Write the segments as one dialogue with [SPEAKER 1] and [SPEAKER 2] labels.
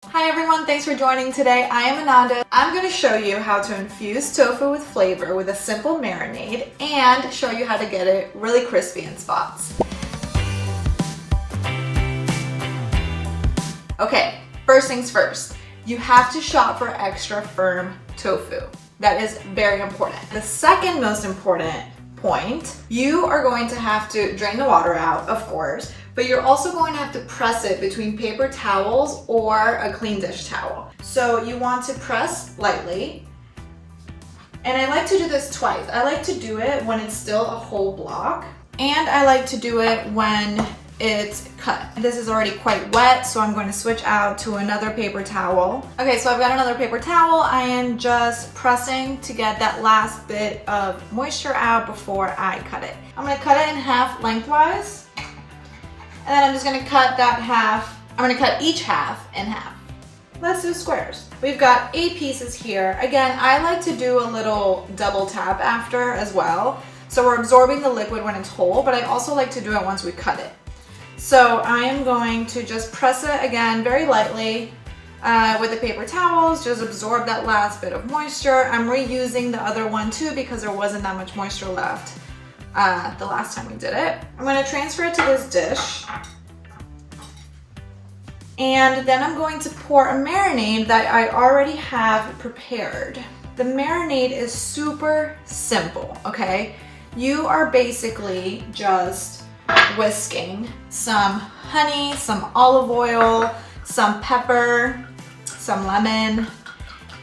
[SPEAKER 1] Hi everyone, thanks for joining today. I am Ananda. I'm going to show you how to infuse tofu with flavor with a simple marinade and show you how to get it really crispy in spots. Okay, first things first. You have to shop for extra firm tofu. That is very important. The second most important point, you are going to have to drain the water out, of course, but you're also going to have to press it between paper towels or a clean dish towel. So you want to press lightly. And I like to do this twice. I like to do it when it's still a whole block, and I like to do it when it's cut. This is already quite wet, so I'm going to switch out to another paper towel. Okay, so I've got another paper towel. I am just pressing to get that last bit of moisture out before I cut it. I'm gonna cut it in half lengthwise, and then I'm just gonna cut that half. I'm gonna cut each half in half. Let's do squares. We've got 8 pieces here. Again, I like to do a little double tap after as well. So we're absorbing the liquid when it's whole, but I also like to do it once we cut it. So I am going to just press it again very lightly with the paper towels, just absorb that last bit of moisture. I'm reusing the other one too because there wasn't that much moisture left the last time we did it. I'm going to transfer it to this dish. And then I'm going to pour a marinade that I already have prepared. The marinade is super simple, okay? You are basically just whisking some honey, some olive oil, some pepper, some lemon,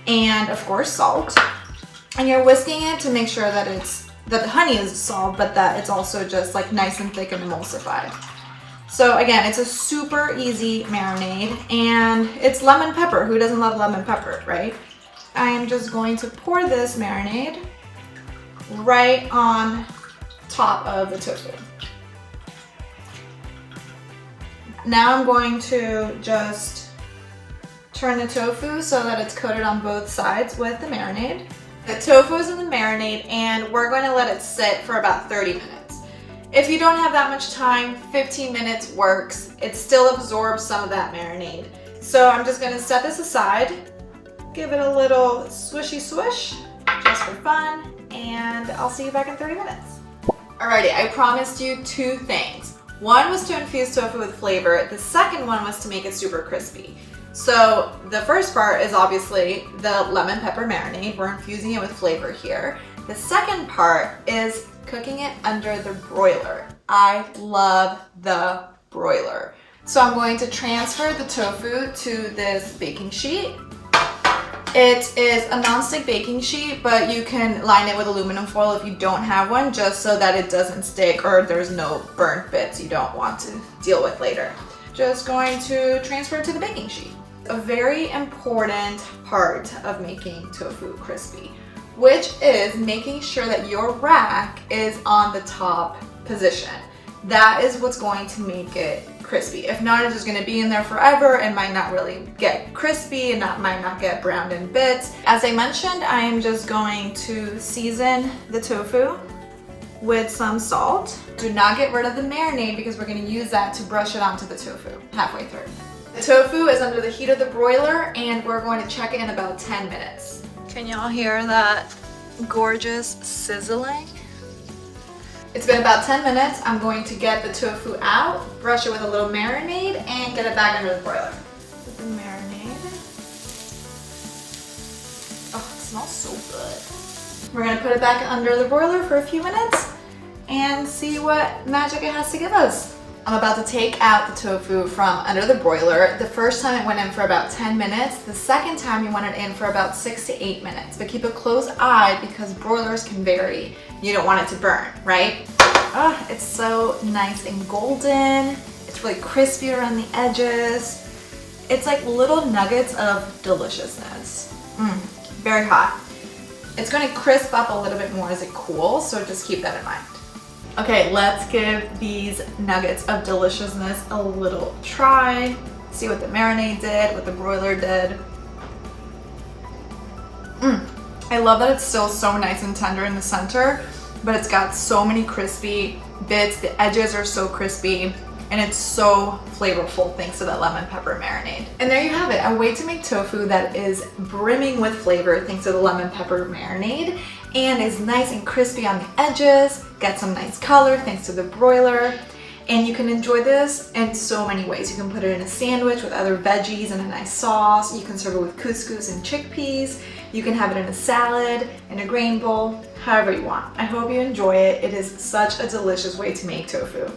[SPEAKER 1] and of course salt. And you're whisking it to make sure that the honey is dissolved, but that it's also just like nice and thick and emulsified. So again, it's a super easy marinade, and it's lemon pepper. Who doesn't love lemon pepper, right? I am just going to pour this marinade right on top of the tofu. Now I'm going to just turn the tofu so that it's coated on both sides with the marinade. The tofu is in the marinade, and we're going to let it sit for about 30 minutes. If you don't have that much time, 15 minutes works. It still absorbs some of that marinade. So I'm just going to set this aside, give it a little swishy swish just for fun, and I'll see you back in 30 minutes. Alrighty, I promised you 2 things. One was to infuse tofu with flavor. The second one was to make it super crispy. So the first part is obviously the lemon pepper marinade. We're infusing it with flavor here. The second part is cooking it under the broiler. I love the broiler. So I'm going to transfer the tofu to this baking sheet. It is a non-stick baking sheet, but you can line it with aluminum foil if you don't have one, just so that it doesn't stick or there's no burnt bits you don't want to deal with later. Just going to transfer it to the baking sheet. A very important part of making tofu crispy, which is making sure that your rack is on the top position. That is what's going to make it crispy. If not, it's just going to be in there forever and might not really get crispy and might not get browned in bits. As I mentioned, I am just going to season the tofu with some salt. Do not get rid of the marinade because we're going to use that to brush it onto the tofu halfway through. The tofu is under the heat of the broiler, and we're going to check it in about 10 minutes. Can y'all hear that gorgeous sizzling? It's been about 10 minutes. I'm going to get the tofu out, brush it with a little marinade, and get it back under the broiler. With the marinade. Oh, it smells so good. We're gonna put it back under the broiler for a few minutes and see what magic it has to give us. I'm about to take out the tofu from under the broiler. The first time it went in for about 10 minutes. The second time you want it in for about 6 to 8 minutes. But keep a close eye because broilers can vary. You don't want it to burn, right? Oh, it's so nice and golden. It's really crispy around the edges. It's like little nuggets of deliciousness. Very hot. It's going to crisp up a little bit more as it cools, so just keep that in mind. Okay, let's give these nuggets of deliciousness a little try. See what the marinade did, what the broiler did. I love that it's still so nice and tender in the center, but it's got so many crispy bits. The edges are so crispy. and it's so flavorful thanks to that lemon pepper marinade. And there you have it, a way to make tofu that is brimming with flavor thanks to the lemon pepper marinade and is nice and crispy on the edges, get some nice color thanks to the broiler. And you can enjoy this in so many ways. You can put it in a sandwich with other veggies and a nice sauce. You can serve it with couscous and chickpeas. You can have it in a salad, in a grain bowl, however you want. I hope you enjoy it. It is such a delicious way to make tofu.